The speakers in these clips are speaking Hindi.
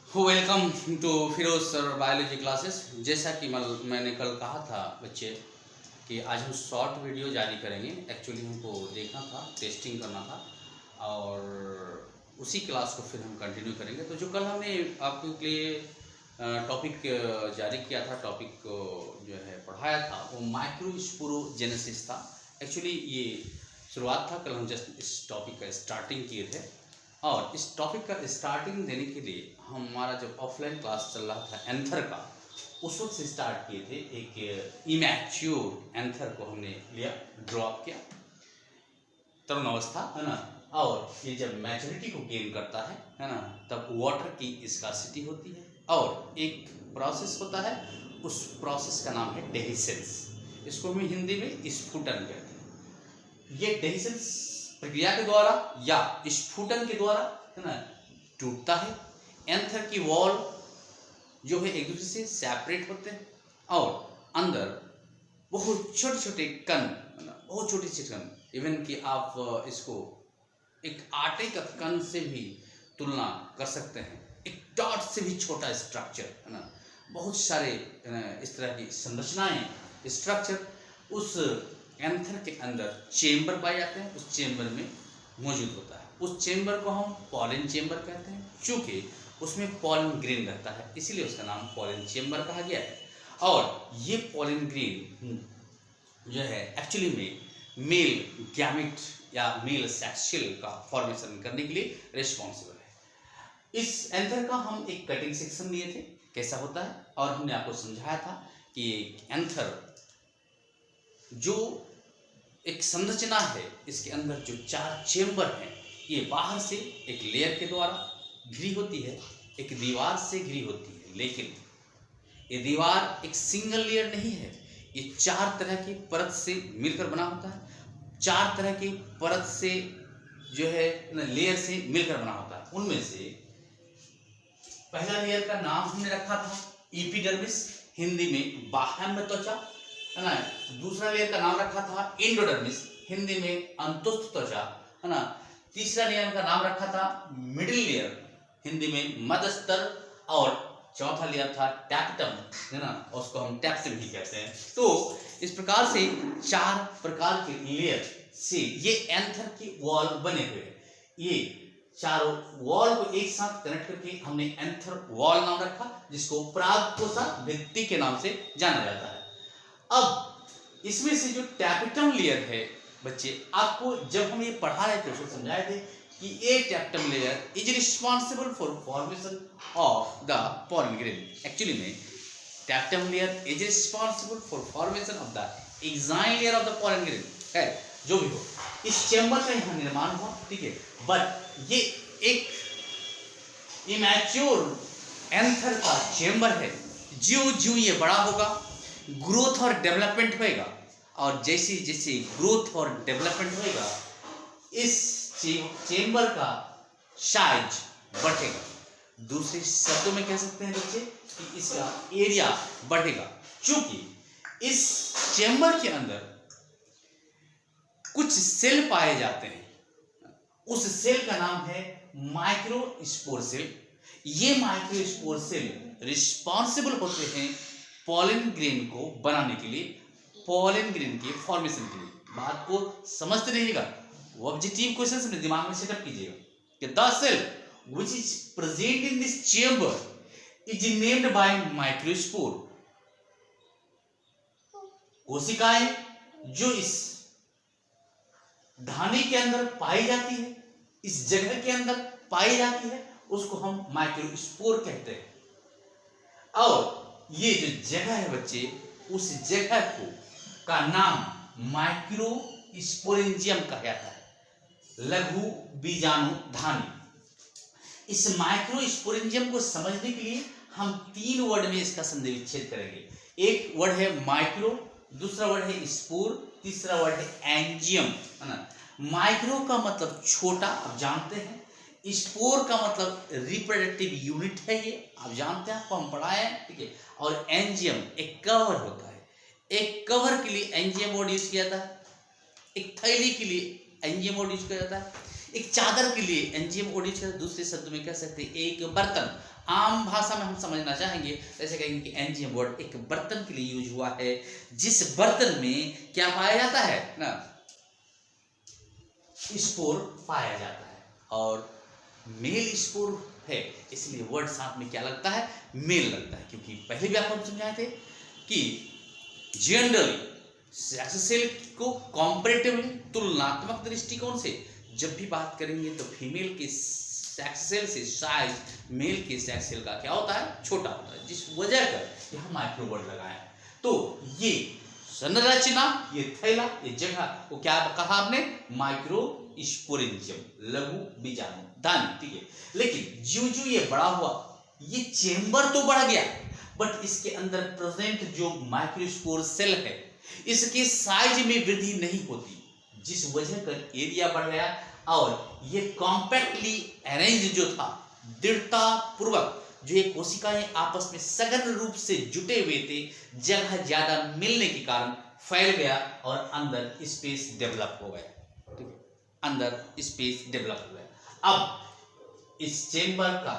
Welcome to Firoz sir biology classes. जैसा कि मैंने कल कहा था बच्चे कि आज हम शॉर्ट वीडियो जारी करेंगे। एक्चुअली हमको देखना था, टेस्टिंग करना था और उसी क्लास को फिर हम कंटिन्यू करेंगे। तो जो कल हमने आपके लिए टॉपिक जारी किया था, टॉपिक जो है पढ़ाया था, वो माइक्रोस्पोरोजेनेसिस था। एक्चुअली ये शुरुआत था, कल हम जस्ट इस टॉपिक का स्टार्टिंग किए थे और इस टॉपिक का स्टार्टिंग देने के लिए हमारा जब ऑफलाइन क्लास चल रहा था एंथर का, उस वक्त से स्टार्ट किए थे। एक इमैच्योर एंथर को हमने लिया, ड्रॉप किया, तरुण अवस्था है ना। और ये जब मैच्योरिटी को गेन करता है ना, तब वाटर की स्कार्सिटी होती है और एक प्रोसेस होता है, उस प्रोसेस का नाम है डेहिसेंस। इसको हम हिंदी में स्फुटन कहते हैं। ये डेहिसेंस प्रक्रिया के द्वारा या स्फुटन के द्वारा है ना टूटता है। एंथर की वॉल जो है एक दूसरे से सेपरेट होते हैं और अंदर बहुत छोटे छोटे कण, बहुत छोटे छोटे कण, इवन कि आप इसको एक आटे का कण से भी तुलना कर सकते हैं। एक डॉट से भी छोटा स्ट्रक्चर है ना, बहुत सारे इस तरह की संरचनाएं, स्ट्रक्चर उस एंथर के अंदर चेंबर पाए जाते हैं, उस चेंबर में मौजूद होता है। उस चेंबर को हम पॉलन चेंबर कहते हैं। चूँकि उसमें पॉलन ग्रेन रहता है, इसीलिए उसका नाम पॉलन चेंबर कहा गया है। और ये पॉलन ग्रेन जो है एक्चुअली में मेल गैमेट या मेल सेक्शुअल का फॉर्मेशन करने के लिए रिस्पॉन्सिबल है। इस एंथर का हम एक कटिंग सेक्शन लिए थे, कैसा होता है, और हमने आपको समझाया था कि एंथर जो एक संरचना है, इसके अंदर जो 4 चेंबर हैं, ये बाहर से एक लेयर के द्वारा घिरी होती है, एक दीवार से घिरी होती है। लेकिन ये दीवार एक सिंगल लेयर नहीं है, ये 4 तरह की परत से मिलकर बना होता है। 4 तरह की परत से जो है लेयर से मिलकर बना होता है। उनमें से पहला लेयर का नाम हमने रखा था एपिडर्मिस, हिंदी में बाह्य त्वचा है ना। दूसरा लेयर का नाम रखा था एंडोडर्मिस, हिंदी में अंतस्थ त्वचा है ना। तीसरा लेयर का नाम रखा था मिडिल लेयर, हिंदी में मध्यस्तर, और चौथा लेयर था टैप्टम है ना, उसको हम टैप्टम भी कहते हैं। तो इस प्रकार से 4 प्रकार के लेयर से ये एंथर की वॉल बने हुए हैं। ये चारों वॉल को एक साथ कनेक्ट करके हमने एंथर वॉल नाम रखा, जिसको परागकोशा भित्ति के नाम से जाना जाता है। अब इसमें से जो टैपेटम लेयर है बच्चे, आपको जब हम ये पढ़ा रहे थे उसको समझाए थे कि ये tapetum layer is responsible for formation of the pollen grain. Actually में tapetum layer is responsible for formation of the exine layer of the pollen grain है। जो भी हो, इस चेंबर का यहाँ निर्माण हुआ, ठीक है। बट ये एक इमैच्योर एंथर का चेंबर है। ज्यों ज्यों ये बड़ा होगा, ग्रोथ और डेवलपमेंट होएगा, और जैसे जैसे ग्रोथ और डेवलपमेंट होएगा, इस चेंबर का साइज बढ़ेगा। दूसरे शब्दों में कह सकते हैं बच्चे कि इसका एरिया बढ़ेगा, क्योंकि इस चेंबर के अंदर कुछ सेल पाए जाते हैं। उस सेल का नाम है माइक्रोस्पोर सेल। ये माइक्रोस्पोर सेल रिस्पॉन्सिबल होते हैं पॉलन ग्रेन को बनाने के लिए, पॉलन ग्रेन के फॉर्मेशन के लिए। बात को समझते रहिएगा, ऑब्जेक्टिव क्वेश्चन अपने दिमाग में सेटअप कीजिएगा कि the cell which is present in this chamber is named by microspore. कोशिकाएं जो इस धानी के अंदर पाई जाती है, इस जगह के अंदर पाई जाती है, उसको हम माइक्रोस्पोर कहते हैं। और ये जो जगह है बच्चे, उस जगह को का नाम माइक्रोस्पोरेंजियम कहा जाता है, लघु बीजाणु धानी। इस माइक्रोस्पोरेंजियम को समझने के लिए हम 3 वर्ड में इसका संधि विच्छेद करेंगे। एक वर्ड है माइक्रो, दूसरा वर्ड है स्पोर, तीसरा वर्ड है एंजियम है ना। माइक्रो का मतलब छोटा, आप जानते हैं। स्पोर का मतलब रिप्रोडक्टिव यूनिट है, ये आप जानते हैं, आपको हम पढ़ाए हैं, ठीक है। और एंजियम एक कवर होता है। एक कवर के लिए एंजियम वर्ड यूज किया जाता है, एक थैली के लिए एंजियम वर्ड यूज किया जाता है, एक चादर के लिए एंजियम ओडिचर, दूसरे शब्द में कह सकते हैं एक बर्तन। आम भाषा में हम समझना चाहेंगे जैसे कहेंगे कि एंजियम वर्ड एक बर्तन के लिए यूज हुआ है, जिस बर्तन में क्या पाया जाता है ना, स्पोर पाया जाता है, और मेल स्पोर है, इसलिए वर्ड साथ में क्या लगता है, मेल लगता है। क्योंकि पहले भी आपको हम समझाए थे कि जनरली सेक्स सेल को कॉम्पैरेटिवली, तुलनात्मक दृष्टिकोण से जब भी बात करेंगे तो फीमेल के सेक्स सेल से साइज मेल के सेक्स सेल का क्या होता है, छोटा होता है, जिस वजह कर यहाँ माइक्रो वर्ड लगाया। तो ये संरचना, ये थैला, ये जगह को क्या कहा आपने, माइक्रो स्पोरेंजियम, लघु बीजाणु दानी, ठीक है। लेकिन जो जो ये बड़ा हुआ, ये चेंबर तो बढ़ गया, बट इसके अंदर प्रेजेंट जो माइक्रोस्पोर सेल है इसके साइज में वृद्धि नहीं होती, जिस वजह कर एरिया बढ़ गया और ये कॉम्पैक्टली अरेंज जो था, दृढ़ता पूर्वक जो ये कोशिकाएं आपस में सघन रूप से जुटे हुए थे, जगह ज्यादा मिलने के कारण फैल गया और अंदर स्पेस डेवलप हो गया, ठीक है, अंदर स्पेस डेवलप हो गया। अब इस चेंबर का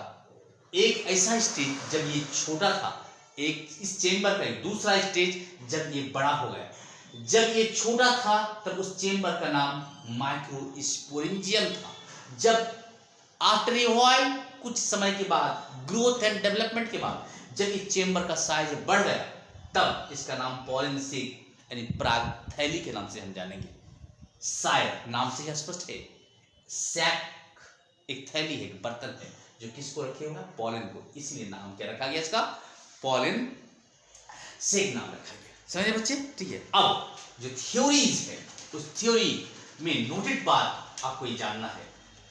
एक ऐसा स्टेज जब ये छोटा था, एक इस चेंबर का एक दूसरा स्टेज जब ये बड़ा हो गया। जब ये छोटा था तब उस चेंबर का नाम माइक्रोस्पोरेंजियम था। जब आफ्टर ए व्हाइल, कुछ समय के बाद, ग्रोथ एंड डेवलपमेंट के बाद, जब ये चेंबर का साइज बढ़ गया, तब इसका नाम पॉलन सेक यानी पराग थैली के नाम से हम जानेंगे। शायद नाम से ही स्पष्ट है, सैक एक थैली है, एक बर्तन है जो किसको रखे होगा, पॉलन को, इसलिए नाम क्या रखा गया इसका, पॉलन सेक नाम रखा गया। समझे बच्चे, ठीक है। अब जो थ्योरीज है, उस थ्योरी में नोटेड बात आपको ये जानना है,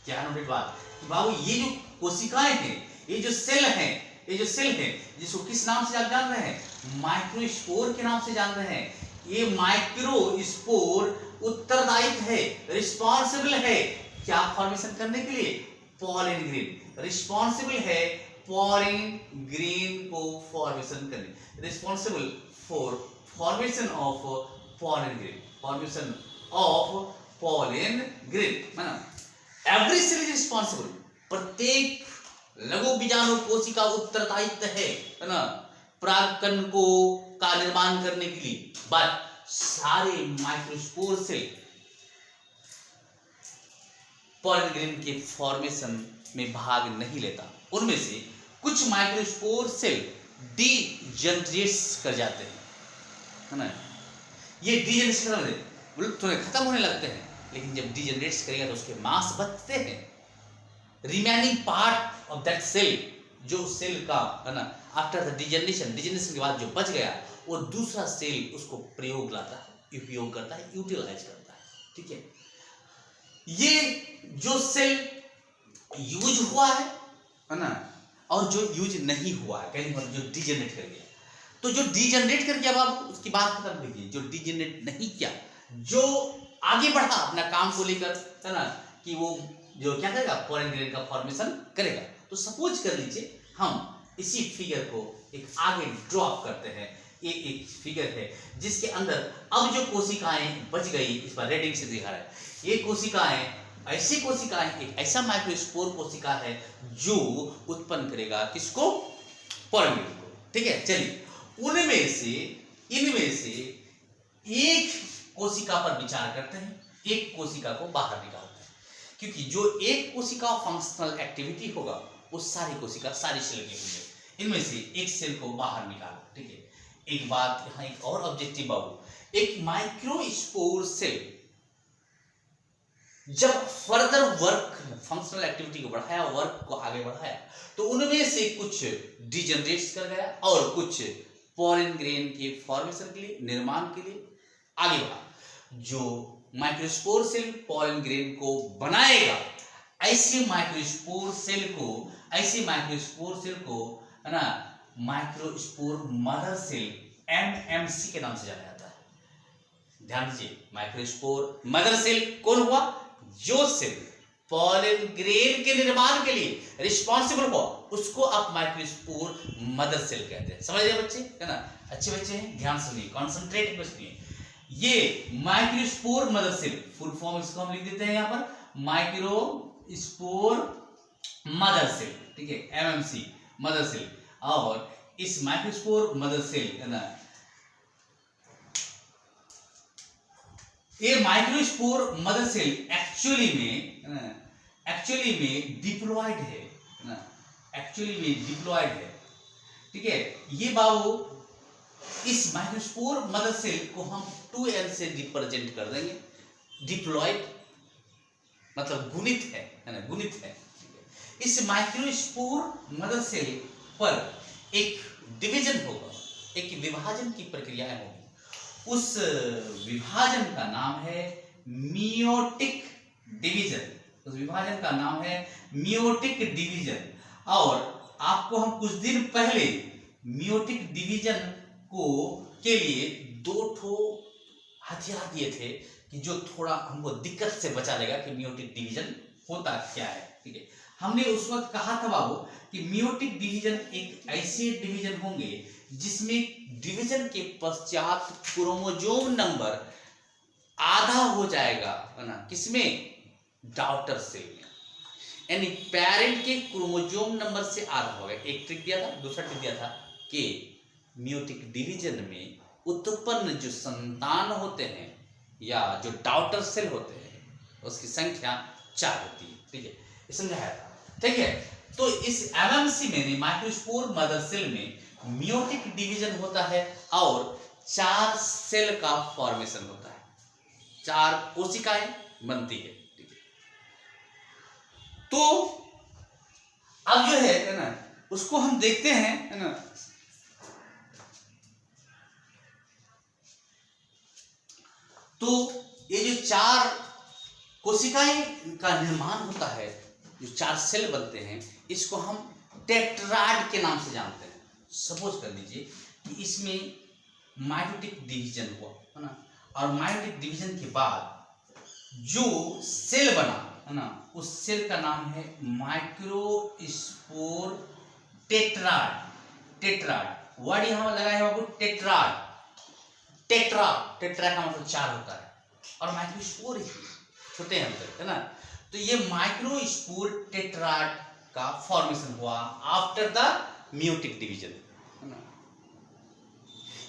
क्या नोटेड बात, कि बाबू ये जो कोशिकाएं हैं, ये जो सेल हैं, ये जो सेल है जिसको किस नाम से आप जान रहे हैं, माइक्रोस्पोर के नाम से जान रहे हैं। ये माइक्रोस्पोर उत्तरदायित्व है, रिस्पॉन्सिबल है क्या फॉर्मेशन करने के लिए, पॉलन ग्रेन, रिस्पॉन्सिबल है पॉलन ग्रेन को फॉर्मेशन करने, responsible for formation of pollen grain, formation of pollen grain, है ना। एवरी सेल इज रिस्पॉन्सिबल, प्रत्येक लघु बीजाणु कोशिका उत्तरदायित्व है ना, परागकण को का निर्माण करने के लिए। बट सारे माइक्रोस्पोर सेल पॉलन ग्रेन के फॉर्मेशन में भाग नहीं लेता। उनमें से कुछ माइक्रोस्पोर सेल डीजनरेट्स कर जाते हैं, है ना। ये डीजनरेट थोड़े खत्म होने लगते हैं, लेकिन जब डीजनरेट्स करेगा तो उसके मास बचते हैं। Remaining part of that cell, जो सेल का, है ना, आफ्टर द डिजनरेशन के बाद जो बच गया, वो दूसरा सेल उसको प्रयोग लाता है, उपयोग करता है, यूटिलाइज करता है, ठीक है। ये जो सेल यूज हुआ है ना, और जो यूज नहीं हुआ है, कहीं पर जो डिजनरेट कर गया, तो जो डिजनरेट कर गया बाबू उसकी बात खत्म कीजिए। जो डिजनरेट नहीं किया, जो आगे बढ़ा अपना काम को लेकर, है ना, कि वो जो क्या करेगा, पॉलन ग्रेन का फॉर्मेशन करेगा। तो सपोज कर लीजिए हम इसी फिगर को एक आगे ड्रॉप करते हैं। ये एक फिगर है जिसके अंदर अब जो कोशिकाएं बच गई, इस पर रेडिंग से दिखा रहा है, ये कोशिकाएं, ऐसी कोशिकाएं, एक ऐसा माइक्रोस्पोर कोशिका है जो उत्पन्न करेगा किसको, पॉलन ग्रेन को, ठीक है। चलिए इनमें से एक कोशिका पर विचार करते हैं, एक कोशिका को बाहर निकालते हैं, क्योंकि जो एक कोशिका फंक्शनल एक्टिविटी होगा वो सारी कोशिका, सारी सेल के होंगे। इनमें से एक सेल को बाहर निकालो, ठीक है। एक बात यहाँ, एक और ऑब्जेक्टिव बाबू, एक माइक्रोस्पोर सेल जब फर्दर वर्क, फंक्शनल एक्टिविटी को बढ़ाया, वर्क को आगे बढ़ाया, तो उनमें से कुछ डिजनरेट्स कर गया और कुछ पॉलन ग्रेन के फॉर्मेशन के लिए, निर्माण के लिए आगे बढ़ा। जो माइक्रोस्पोर सेल पॉलन ग्रेन को बनाएगा, ऐसे माइक्रोस्पोर सेल को, है ना, माइक्रोस्पोर मदर सेल, MMC के नाम से जाना जाता है। ध्यान दीजिए, माइक्रोस्पोर मदर सेल कौन हुआ, जो सेल पॉलन ग्रेन के निर्माण के लिए रिस्पॉन्सिबल हो, उसको आप माइक्रोस्पोर मदर सेल कहते हैं। समझ गए बच्चे, है ना, अच्छे बच्चे हैं, ध्यान सुनिए, कॉन्सेंट्रेट में सुनिए। ये microspore mother cell, full form इसको हम लिख देते हैं यहाँ पर, माइक्रो स्पोर मदर सेल, ठीक है, एमएमसी मदर सेल। और इस माइक्रोस्पोर मदर सेल है ना, ये माइक्रोस्पोर मदर सेल एक्चुअली में डिप्लॉयड है ना, एक्चुअली में डिप्लॉयड है, ठीक है। ये बाबू इस माइक्रोस्पोर मदर सेल को हम 2L से रिप्रेजेंट कर देंगे। डिप्लॉयड मतलब गुणित है ना, गुणित है। इस माइक्रोस्पोर मदर सेल पर एक डिवीजन होगा, एक विभाजन की प्रक्रिया होगी। उस विभाजन का नाम है मियोटिक डिवीजन। उस विभाजन का नाम है मियोटिक डिवीजन। और आपको हम कुछ दिन पहले मियोटिक डिवीजन के लिए 2 हथियार दिए थे कि जो थोड़ा हमको दिक्कत से बचा लेगा कि मियोटिक डिवीजन होता क्या है, ठीक है। हमने उस वक्त कहा था बाबू कि मियोटिक डिवीजन एक ऐसे डिवीजन होंगे जिसमें डिवीजन के पश्चात क्रोमोसोम नंबर आधा हो जाएगा, है ना, किसमें, डॉटर सेल में, यानी पेरेंट के क्रोमोसोम नंबर से आधा हो गया। एक ट्रिक दिया था, दूसरा ट्रिक दिया था कि मियोटिक डिवीजन में उत्पन्न जो संतान होते हैं या जो डॉटर सेल होते हैं उसकी संख्या 4 होती है, ठीक है, ये समझाया था, ठीक है। तो इस एमएमसी में माइक्रोस्पोर मदर सेल में मियोटिक डिवीजन होता है और 4 सेल का फॉर्मेशन होता है, 4 कोशिकाएं बनती है, ठीक है। तो अब जो है ना उसको हम देखते हैं, है ना। तो ये जो 4 कोशिकाएं का निर्माण होता है, जो 4 सेल बनते हैं, इसको हम टेट्राड के नाम से जानते हैं। सपोज कर लीजिए कि इसमें माइटोटिक डिवीजन हुआ, है ना, और माइटोटिक डिवीजन के बाद जो सेल बना, है ना, उस सेल का नाम है माइक्रोस्पोर टेट्राड। टेट्राड वर्ड यहां लगाया है बाबू, टेट्राड। टेट्रा, टेट्रा का मतलब 4 होता है और माइक्रोस्पोर छोटे हैं, है ना। तो ये माइक्रोस्पोर टेट्राड का फॉर्मेशन हुआ आफ्टर द मियोटिक डिवीजन, है ना।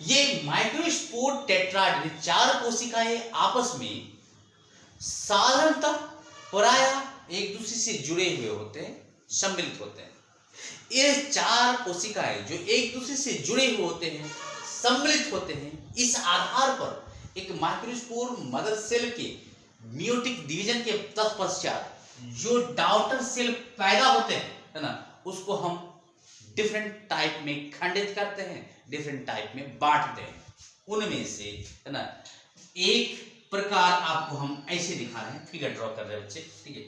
ये माइक्रोस्पोर टेट्राड में 4 कोशिकाएं आपस में साधारणतः प्रायः एक दूसरे से जुड़े हुए होते हैं, सम्मिलित होते हैं। ये 4 कोशिकाएं जो एक दूसरे से जुड़े हुए होते हैं, सम्मिलित होते हैं, इस आधार पर एक माइक्रोस्पोर मदर सेल के मियोटिक डिवीजन के तत्पश्चात जो डॉटर सेल पैदा होते हैं, है ना, उसको हम डिफरेंट टाइप में खंडित करते हैं, डिफरेंट टाइप में बांटते हैं। उनमें से, है ना, एक प्रकार आपको हम ऐसे दिखा रहे हैं, फिगर ड्रॉ कर रहे हैं बच्चे, ठीक है।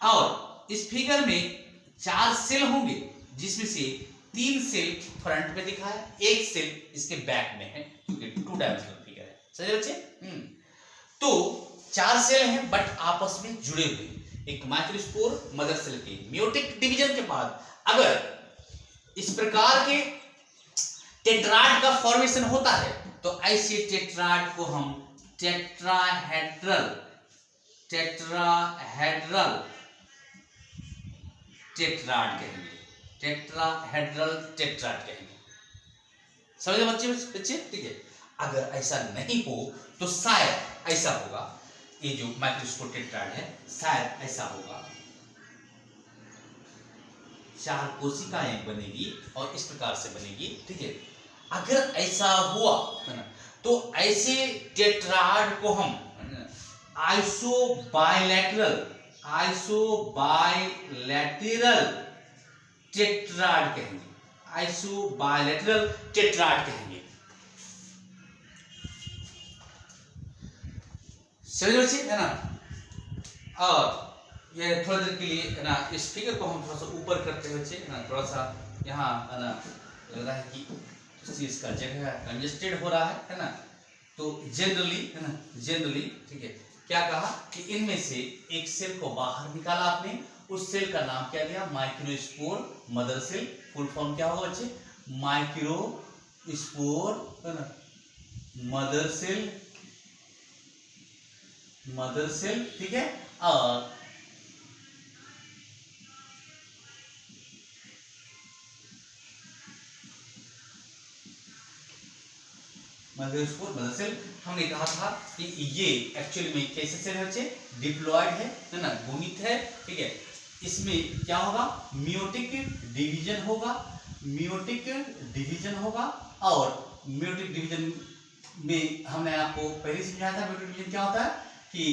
और इस फिगर में 4 सेल होंगे जिसमें से 3 सेल फ्रंट में दिखा है, 1 सेल इसके बैक में है, क्योंकि 2 डायमेंशनल फिगर है, समझे बच्चे। तो 4 सेल हैं बट आपस में जुड़े हुए। एक माइक्रोस्पोर मदर सेल के मियोटिक डिवीजन के बाद अगर इस प्रकार के टेट्राड का फॉर्मेशन होता है तो ऐसे टेट्राड को हम टेट्राहेड्रल टेट्राड कहेंगे, टेट्राहेड्रल टेट्राड कहेंगे, समझे बच्चे, ठीक है। अगर ऐसा नहीं हो तो शायद ऐसा होगा, ये जो माइक्रोस्पोर टेट्राड है शायद ऐसा होगा, 4 कोशिकाएं बनेगी और इस प्रकार से बनेगी, ठीक है। अगर ऐसा हुआ, है ना, तो ऐसे टेट्राड को हम आइसोबाइलैटरल टेट्राड कहेंगे, आइसोबाइलैटरल टेट्राड कहेंगे, समझ बच्चे, है ना। और ये थोड़ा देर के लिए, है ना, इस फिगर को हम थोड़ा सा ऊपर करते हैं बच्चे, है ना, थोड़ा सा यहाँ, है ना, लग रहा है कि इसका जगह कंजेस्टेड हो रहा है ना। तो जनरली, है ना, जनरली, ठीक है, क्या कहा कि इनमें से एक सेल को बाहर निकाला आपने, उस सेल का नाम क्या दिया, microspore mother cell. Full form क्या होगा बच्चे, माइक्रोस्पोर, है ना, मदर सेल, ठीक है। और माइक्रोस्पोर मदर सेल। हमने कहा था कि ये एक्चुअली में कैसे सेल है बच्चे, डिप्लॉयड है ना, गुणित है, ठीक है। इसमें क्या होगा, मियोटिक डिवीजन होगा, मियोटिक डिवीजन होगा। और मियोटिक डिवीजन में हमने आपको पहले समझाया था मियोटिक डिवीजन क्या होता है, कि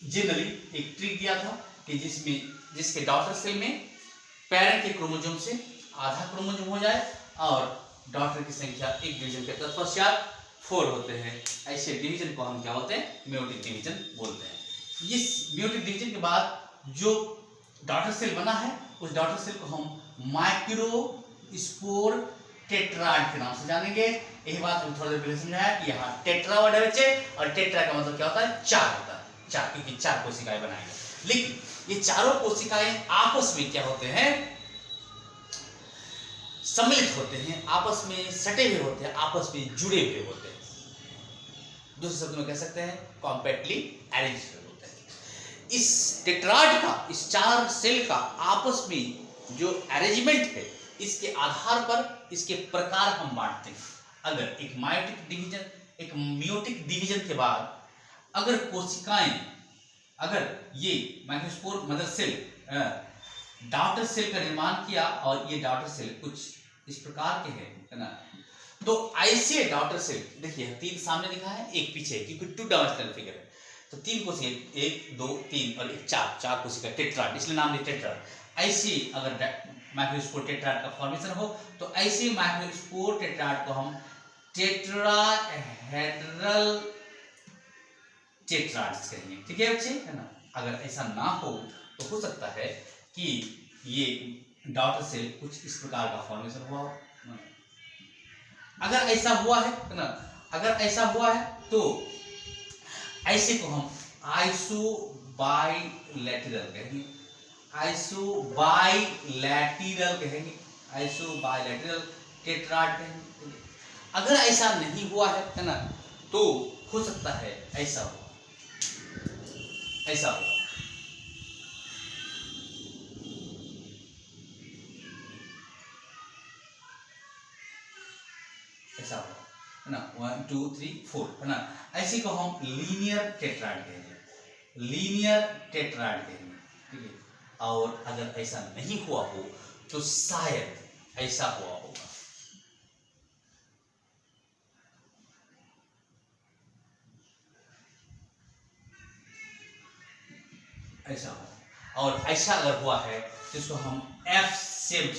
जनरली एक ट्रिक दिया था कि जिसके डॉटर सेल में पेरेंट के क्रोमोसोम से आधा क्रोमोसोम हो जाए और डॉटर की संख्या एक डिवीजन के तत्पश्चात 4 होते हैं, ऐसे डिवीजन को हम क्या होते हैं, मियोटिक डिवीजन बोलते हैं। इस मियोटिक डिवीजन के बाद जो डॉटर सेल बना है उस डॉटर सेल को हम माइक्रोस्पोर टेट्राड के नाम से जानेंगे। यही बात हम थोड़ी देर पहले समझाया कि यहाँ टेट्रा वर्ड है बच्चे, और टेट्रा का मतलब क्या होता है, 4 होता है, 4, क्योंकि 4 कोशिकाएं बनाएंगे। लेकिन ये चारों कोशिकाएं आपस में क्या होते हैं, सम्मिलित होते हैं, आपस में सटे हुए होते हैं, आपस में जुड़े हुए होते हैं। दूसरे शब्द में कह सकते हैं कॉम्पैक्टली अरेंज होते हैं। इस टेट्राड का, इस 4 सेल का आपस में जो अरेंजमेंट है, इसके आधार पर इसके प्रकार हम बांटते हैं। अगर एक मायोटिक डिवीजन, एक मियोटिक डिवीजन के बाद अगर कोशिकाएं, अगर ये microspore mother cell daughter cell का निर्माण किया और ये डॉटर सेल कुछ इस प्रकार के हैं, है ना, तो ऐसे डॉटर सेल देखिए 3 सामने लिखा है, एक पीछे, क्योंकि 2 डायमेंशनल फिगर है, तो 3 कोशिका, 1 2 3 और एक 4 कोशिका, टेट्राड, इसलिए नाम दिया टेट्राड। ऐसे अगर माइक्रोस्पोर टेट्राड का फॉर्मेशन हो तो ऐसे माइक्रोस्पोर टेट्राड को हम टेट्राहेड्रल टेट्राड्स कहेंगे, ठीक है बच्चे, है ना। अगर ऐसा ना हो तो हो सकता है कि ये डॉटर सेल कुछ इस प्रकार का फॉर्मेशन हुआ हो। अगर ऐसा हुआ है ना, अगर ऐसा हुआ है तो ऐसे को हम आइसोबाइलैटरल कहेंगे, आइसोबाइलैटरल कहेंगे, आइसोबाइलैटरल टेट्राड कहेंगे। अगर ऐसा नहीं हुआ है ना, तो हो सकता है ऐसा हो, ऐसा होगा, ऐसा होगा, है ना, 1 2 3 4, है ना। ऐसे को हम लीनियर टेट्राड कहेंगे, लीनियर टेट्राड कहेंगे, ठीक है। और अगर ऐसा नहीं हुआ हो तो शायद ऐसा हुआ होगा, ऐसा हो। और ऐसा अगर हुआ है तो इसको हम एफ शेप्ड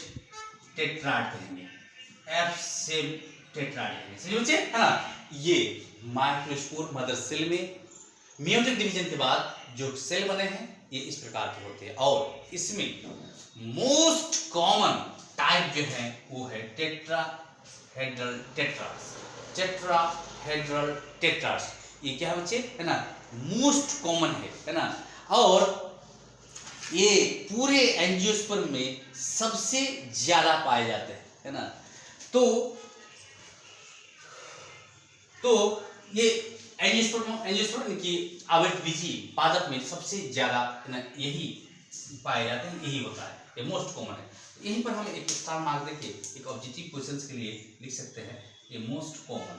टेट्राड कहेंगे, एफ शेप्ड टेट्राड कहेंगे, समझे, है ना। ये माइक्रोस्पोर मदर सेल में मियोटिक डिवीजन के बाद जो सेल बने हैं ये इस प्रकार के होते हैं। और इसमें मोस्ट कॉमन टाइप जो है वो है टेट्राहेड्रल टेट्राड्स, टेट्राहेड्रल टेट्राड्स। ये क्या है बच्चे, है ना, मोस्ट कॉमन है ना। और ये पूरे एंजियोस्पर्म में सबसे ज्यादा पाए जाते हैं, है ना। तो ये एंजियोस्पर्म की आवृतबीजी पादप में सबसे ज्यादा यही पाए जाते हैं, यही होता है, ये मोस्ट कॉमन है। यहीं पर हम एक स्टार मार्क देके एक ऑब्जेक्टिव क्वेश्चंस के लिए लिख सकते हैं, ये मोस्ट कॉमन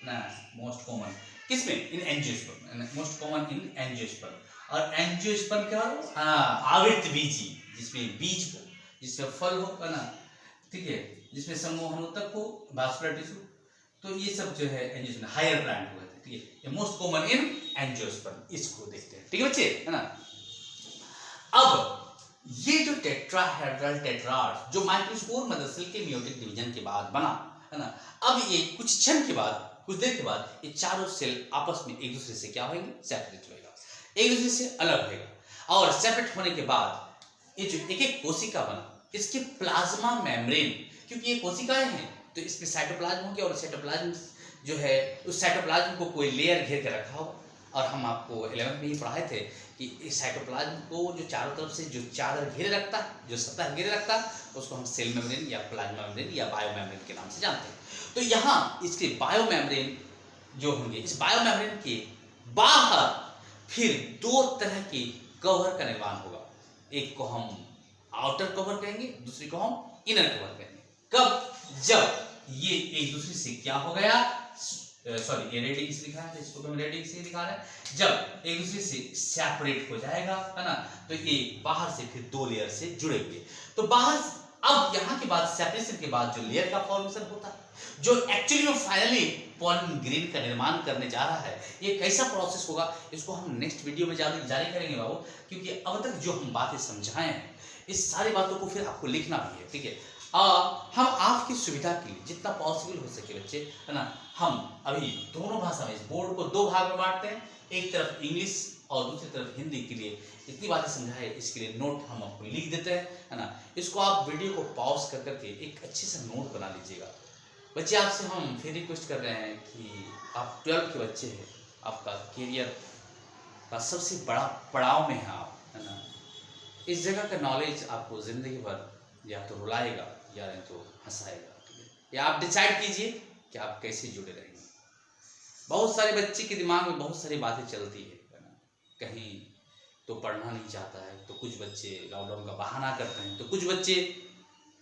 ना, मोस्ट कॉमन किसमें, इन angiosperm, most common in angiosperm. और एंजियोस्पर्म क्या हो, आवृतबीजी, जिसमें बीज हो, जिसमें फल हो, है ना, ठीक है, जिसमें सम्मोहनोत्तक हो, वास्कुलर टिश्यू, तो ये सब जो है एंजियोस्पर्म हायर प्लांट हुए थे, ठीक है। ये मोस्ट कॉमन इन एंजियोस्पर्म, इसको देखते हैं, ठीक है बच्चे, है ना। अब ये जो टेट्राहेड्रल टेट्राड जो माइक्रोस्पोर मदर सेल के मियोटिक डिवीजन के बाद बना, है ना, अब ये कुछ क्षण के बाद, कुछ देर के बाद ये चारों सेल आपस में एक दूसरे से क्या होंगे, सेपरेट होएगा, एक दूसरे से अलग होएगा। और सेपरेट होने के बाद ये जो एक एक कोशिका बना, इसके प्लाज्मा मेम्ब्रेन, क्योंकि ये कोशिकाएं हैं तो इसमें साइटोप्लाज्म होंगे, और साइटोप्लाज्म जो है उस साइटोप्लाज्म को कोई लेयर घेर के रखा होगा। और हम आपको 11th में ही पढ़ाए थे कि इस साइटोप्लाज्म को जो चारों तरफ से जो चादर घेरे रखता है, जो सतह घेरे रखता है, उसको हम सेल मेम्ब्रेन या प्लाज्मा मेम्ब्रेन या बायो मेम्ब्रेन के नाम से जानते हैं। तो यहाँ इसके बायो मेम्ब्रेन जो होंगे, इस बायो मेम्ब्रेन के बाहर फिर 2 तरह के कवर का निर्माण होगा। एक को हम आउटर कवर कहेंगे, दूसरे को हम इनर कवर कहेंगे। कब, जब ये एक दूसरे से क्या हो गया, सॉरी ये रेडिंग से दिखा है, इसको तो रेडिंग से दिखा रहा है। जब एक दूसरे से सेपरेट हो जाएगा, है ना, तो ये बाहर से फिर दो लेयर से जुड़े हुए, तो बाहर अब यहाँ के बाद सेपरेशन के बाद जो लेयर का फॉर्मेशन होता है, जो एक्चुअली में फाइनली पॉलिन ग्रेन का निर्माण करने जा रहा है, ये कैसा प्रोसेस होगा इसको हम नेक्स्ट वीडियो में जारी करेंगे बाबू, क्योंकि अब तक जो हम बातें समझाए हैं इस सारी बातों को फिर आपको लिखना भी है, ठीक है। हम आपकी सुविधा के लिए जितना पॉसिबल हो सके बच्चे, है ना, हम अभी दोनों भाषा में इस बोर्ड को दो भाग में बांटते हैं, एक तरफ इंग्लिश और दूसरी तरफ हिंदी के लिए इतनी बातें समझाए, इसके लिए नोट हम आपको लिख देते हैं, है ना। इसको आप वीडियो को पॉज कर करके एक अच्छे से नोट बना लीजिएगा। बच्चे आपसे हम फिर रिक्वेस्ट कर रहे हैं कि आप 12 के बच्चे हैं, आपका करियर का सबसे बड़ा पड़ाव में है आप, है ना। इस जगह का नॉलेज आपको ज़िंदगी भर या तो रुलाएगा या नहीं तो हंसाएगा, ठीक है। या आप डिसाइड कीजिए कि आप कैसे जुड़े रहेंगे। बहुत सारे बच्चे के दिमाग में बहुत सारी बातें चलती है ना, कहीं तो पढ़ना नहीं चाहता है, तो कुछ बच्चे लॉकडाउन का बहाना करते हैं, तो कुछ बच्चे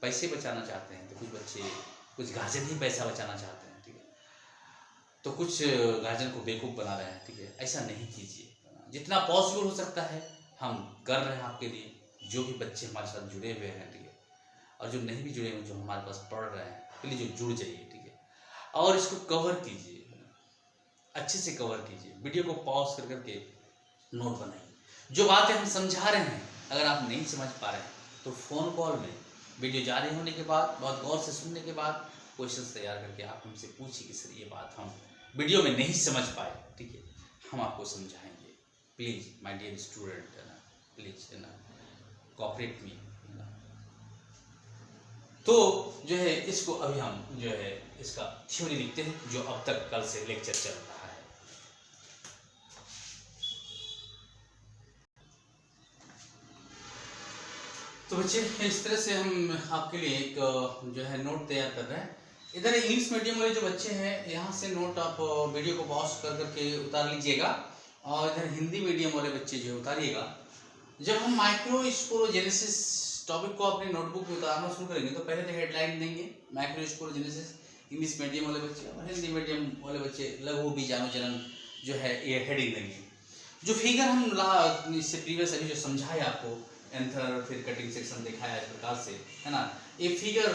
पैसे बचाना चाहते हैं, तो कुछ बच्चे कुछ गार्जियन ही पैसा बचाना चाहते हैं, ठीक है, तो कुछ गार्जियन को बेवकूफ़ बना रहे हैं, ठीक है। ऐसा नहीं कीजिए, जितना पॉसिबल हो सकता है हम कर रहे हैं आपके लिए। जो भी बच्चे हमारे साथ जुड़े हुए हैं, ठीक है, और जो नहीं भी जुड़े हुए, जो हमारे पास पढ़ रहे हैं, प्लीज़ जो जुड़ जाइए, ठीक है, और इसको कवर कीजिए, अच्छे से कवर कीजिए, वीडियो को पॉज कर करके नोट बनाइए। जो बातें हम समझा रहे हैं अगर आप नहीं समझ पा रहे हैं तो फ़ोन कॉल में वीडियो जारी होने के बाद बहुत गौर से सुनने के बाद क्वेश्चंस तैयार करके आप हमसे पूछिए कि सर ये बात हम वीडियो में नहीं समझ पाए, ठीक है, हम आपको समझाएंगे। प्लीज़ माय डियर स्टूडेंट, है ना, प्लीज़, है ना, कोऑपरेट मी, है ना। तो जो है इसको अभी हम जो है इसका थ्योरी लिखते हैं, जो अब तक कल से लेक्चर चल रहा है। तो बच्चे इस तरह से हम आपके लिए एक जो है नोट तैयार कर रहे हैं। इधर इंग्लिश मीडियम वाले जो बच्चे हैं यहाँ से नोट आप वीडियो को पॉज कर करके उतार लीजिएगा, और इधर हिंदी मीडियम वाले बच्चे जो है उतारिएगा। जब हम माइक्रोस्पोरोजेनेसिस टॉपिक को अपनी नोटबुक में उतारना शुरू करेंगे तो पहले तो हेडलाइन देंगे माइक्रोस्पोरोजेनेसिस, इंग्लिश मीडियम वाले बच्चे, और हिंदी मीडियम वाले बच्चे लघु बीजाणुजनन जो है ये हेडिंग देंगे। जो फिगर हम इससे प्रीवियस अभी जो समझाए आपको, एंथर फिर कटिंग सेक्शन दिखाया इस प्रकार से, है ना, ये फिगर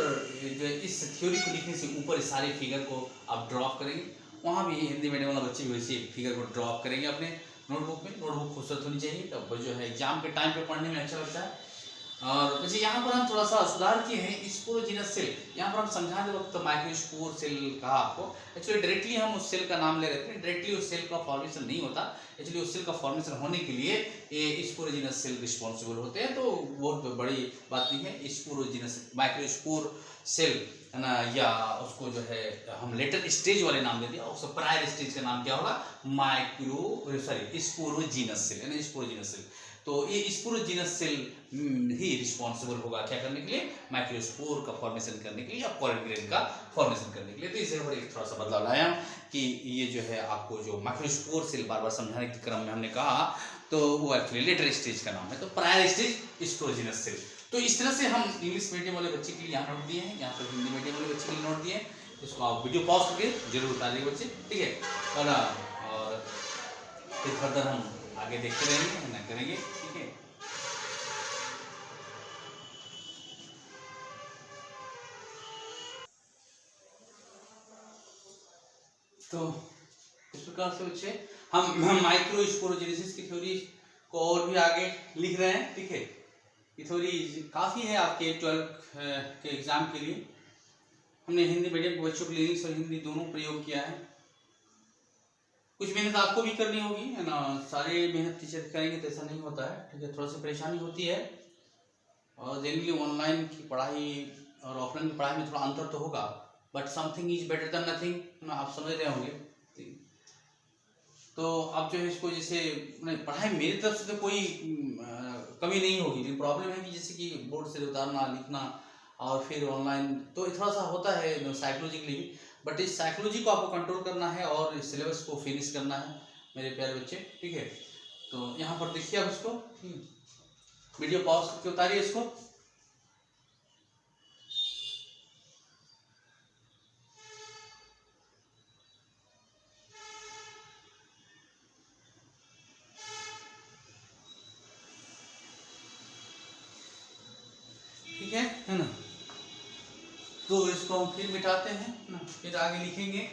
जो इस थ्योरी को लिखने से ऊपर सारे फिगर को आप ड्रॉप करेंगे। वहाँ भी हिंदी मीडियम वाला बच्चे भी वैसे फिगर को ड्रॉप करेंगे अपने नोटबुक में। नोटबुक खूबसूरत होनी चाहिए, तब जो है एग्जाम के टाइम पे पढ़ने में अच्छा लगता है। और वैसे यहाँ पर हम थोड़ा सा सुधार किए हैं, स्पोरोजीनस सेल, यहाँ पर हम समझाने वक्त तो माइक्रोस्पोर सेल कहा आपको, एक्चुअली डायरेक्टली हम उस सेल का नाम ले रहे थे, डायरेक्टली उस सेल का फॉर्मेशन नहीं होता, एक्चुअली उस सेल का फॉर्मेशन होने के लिए ये स्पोरोजीनस सेल रिस्पॉन्सिबल होते हैं, तो बहुत बड़ी बात नहीं है। स्पोरोजीनस माइक्रोस्पोर सेल, है ना, या उसको जो है हम लेटर स्टेज वाले नाम दे दिया, उसका प्रायर स्टेज का नाम क्या होगा, स्पोरोजीनस सेल, है ना, स्पोरोजीनस सेल। तो ये स्पोरोजीनस सेल ही रिस्पॉन्सिबल होगा क्या करने के लिए, माइक्रोस्पोर का फॉर्मेशन करने के लिए या पॉलन ग्रेन का फॉर्मेशन करने के लिए। तो इसे एक थोड़ा सा बदलाव लाया कि ये जो है आपको जो माइक्रोस्पोर सेल बार बार समझाने के क्रम में हमने कहा, तो वो एक्चुअली लेटर स्टेज का नाम है, तो प्रायर स्टेज स्पोरोजीनस सेल। तो इस तरह से हम इंग्लिश मीडियम वाले बच्चे के लिए यहाँ नोट दिए हैं, यहाँ पर हिंदी मीडियम वाले बच्चे के लिए नोट दिए हैं। इसको आप वीडियो पॉज करके जरूर उतारिए बच्चे, ठीक है, और फिर फर्दर हम आगे देखते रहेंगे, है ना, करेंगे, ठीक है। तो इस प्रकार से बच्चे हम माइक्रोस्पोरोजेनेसिस की थ्योरी को और भी आगे लिख रहे हैं, ठीक है। ये थ्योरी काफ़ी है आपके 12 के एग्ज़ाम के लिए। हमने हिंदी मीडियम के बच्चों के लिए इंग्लिश और हिंदी दोनों प्रयोग किया है। कुछ मेहनत आपको भी करनी होगी, है ना, सारे मेहनत टीचर करेंगे तो ऐसा नहीं होता है, ठीक है, थोड़ा सी परेशानी होती है। और जनरली ऑनलाइन की पढ़ाई और ऑफलाइन की पढ़ाई में थोड़ा अंतर तो होगा, but something is better than nothing, ना, आप समझ रहे होंगे। तो अब जो है इसको जैसे पढ़ाई मेरी तरफ से तो कोई कमी नहीं होगी, लेकिन प्रॉब्लम है कि जैसे कि बोर्ड से उतारना लिखना और फिर ऑनलाइन तो थोड़ा सा होता है साइकोलॉजिकली भी, बट इस साइकोलॉजी को आपको कंट्रोल करना है और इस सिलेबस को फिनिश करना है मेरे प्यारे बच्चे, ठीक है। तो यहाँ पर देखिए आप इसको वीडियो पॉज करके उतारिए इसको। ठीक है ना। तो इसको हम फिर मिटाते हैं ना, फिर आगे लिखेंगे।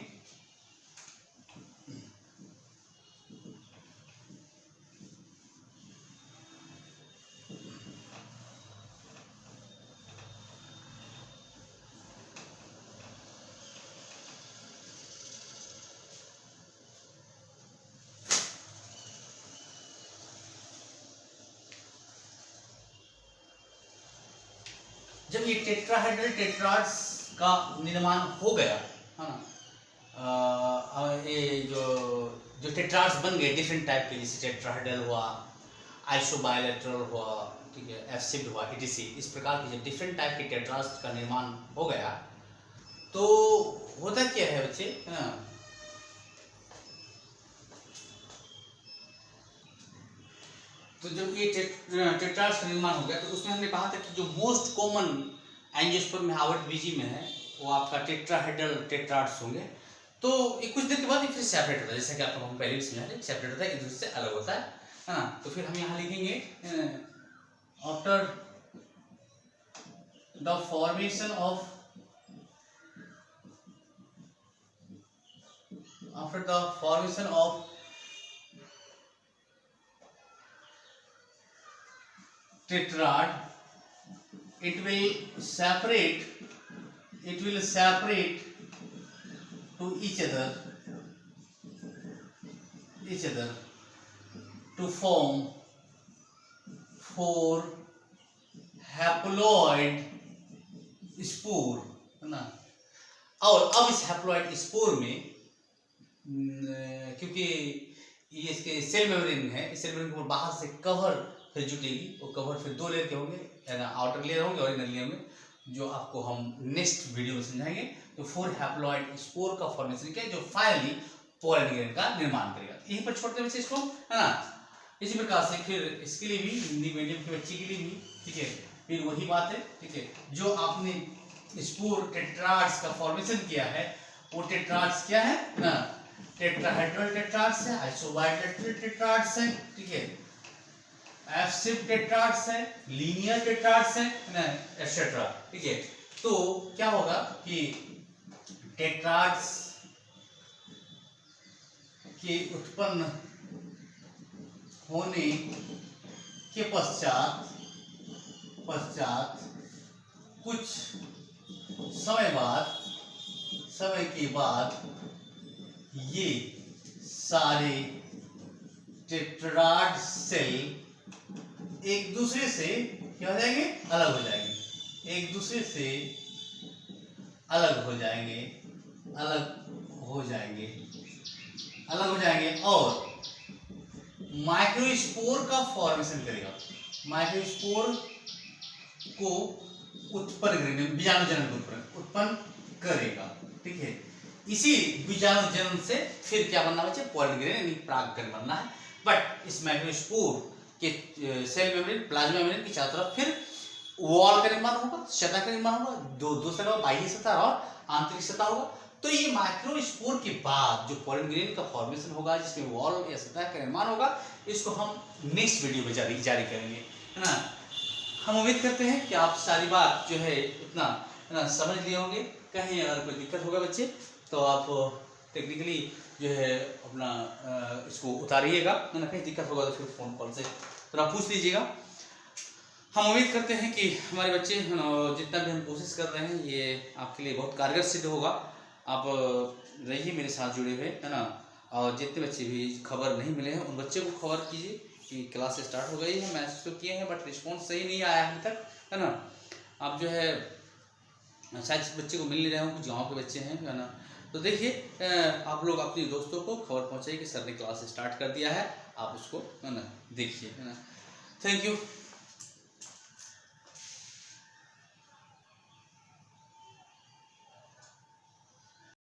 जब ये टेट्राहेड्रल टेट्राड्स का निर्माण हो गया है ना, ये जो टेट्राड्स बन गए डिफरेंट टाइप के, जैसे टेट्राहेड्रल हुआ, आइसोबायलैटरल हुआ, ठीक है, एफसिड हुआ, etc, इस प्रकार के जब डिफरेंट टाइप के टेट्राड्स का निर्माण हो गया तो होता क्या है बच्चे, है ना, तो जब ये टेट्राड्स का निर्माण हो गया तो उसमें हमने कहा था कि जो मोस्ट कॉमन एंजियोस्पर्म हार्वर्ड बीजी में है वो आपका टेट्राहेड्रल टेट्राड्स होंगे। तो ये कुछ देर के बाद फिर सेपरेट होता है, जैसा कि आपको हम पहले भी समझा थे, सेपरेट होता है, एक दूसरे से अलग होता है ना। तो फिर हम यहाँ लिखेंगे after the formation of tetrad, it will separate to each other to form 4 haploid spore, है ना। और अब इस हैप्लॉइड स्पोर में क्योंकि ये इसके सेल मेम्ब्रेन है, इस सेल मेम्ब्रेन को बाहर से कवर फिर जुटेगी, वो कवर फिर 2 लेयर के होंगे, है ना, आउटर लेयर होंगे और इनर लेयर में, जो आपको हम नेक्स्ट वीडियो में समझाएंगे। तो 4 हैप्लॉइड स्पोर का फॉर्मेशन किया जो फाइनली पोलन ग्रेन का निर्माण करेगा। यहीं पर छोटे बच्चे इसको, है ना। इसी प्रकार से फिर इसके लिए भी, हिंदी मीडियम के बच्चे के लिए भी, ठीक है, फिर वही बात है, ठीक है, जो आपने स्पोर टेट्राड्स का फॉर्मेशन किया है वो टेट्राड्स क्या है ना, टेट्राहेड्रल टेट्राड्स है, आइसोबायलैटरल टेट्राड्स है, ठीक है, एफसिड टेट्राड्स है, लीनियर टेट्राड्स है ना, एटसेट्रा, ठीक है। तो क्या होगा कि टेट्राड्स के उत्पन्न होने के पश्चात कुछ समय के बाद ये सारे टेट्राड सेल एक दूसरे से क्या हो जाएंगे, अलग हो जाएंगे, एक दूसरे से अलग हो जाएंगे और माइक्रोस्पोर का फॉर्मेशन करेगा, माइक्रोस्पोर को उत्पन्न करेगा, बीजाणुजनन को उत्पन्न करेगा, ठीक है। इसी बीजाणुजनन से फिर क्या बनना बच्चे, पोलन ग्रेन यानी परागकण बनना है। बट इस माइक्रोस्पोर के सेल मेम्ब्रेन, प्लाज्मा मेम्ब्रेन की चारों तरफ फिर वॉल का निर्माण होगा, सतह का निर्माण होगा, दो सतह, बाह्य सतह और आंतरिक सतह होगा। तो ये माइक्रोस्पोर के बाद जो पोलन ग्रेन का फॉर्मेशन होगा जिसमें वॉल या सतह का निर्माण होगा, इसको हम नेक्स्ट वीडियो में जारी करेंगे, है ना। हम उम्मीद करते हैं कि आप सारी बात जो है इतना, है ना, समझ लिए होंगे। कहीं अगर कोई दिक्कत होगा बच्चे तो आप टेक्निकली जो है अपना इसको उतारिएगा, है ना। कहीं दिक्कत होगा तो फिर फ़ोन कॉल से थोड़ा पूछ लीजिएगा। हम उम्मीद करते हैं कि हमारे बच्चे जितना भी हम कोशिश कर रहे हैं ये आपके लिए बहुत कारगर सिद्ध होगा। आप रहिए मेरे साथ जुड़े हुए, है ना। और जितने बच्चे भी खबर नहीं मिले हैं उन बच्चे को खबर कीजिए कि क्लास स्टार्ट हो गई है। मैसेज तो किए हैं बट रिस्पॉन्स सही नहीं आया अभी तक, है ना। आप जो है शायद बच्चे को मिल नहीं रहे हो, कुछ गाँव के बच्चे हैं, है ना। तो देखिए आप लोग अपने दोस्तों को खबर पहुँचाइए कि सर ने क्लास स्टार्ट कर दिया है, आप उसको, है ना, देखिए, है ना। Thank you.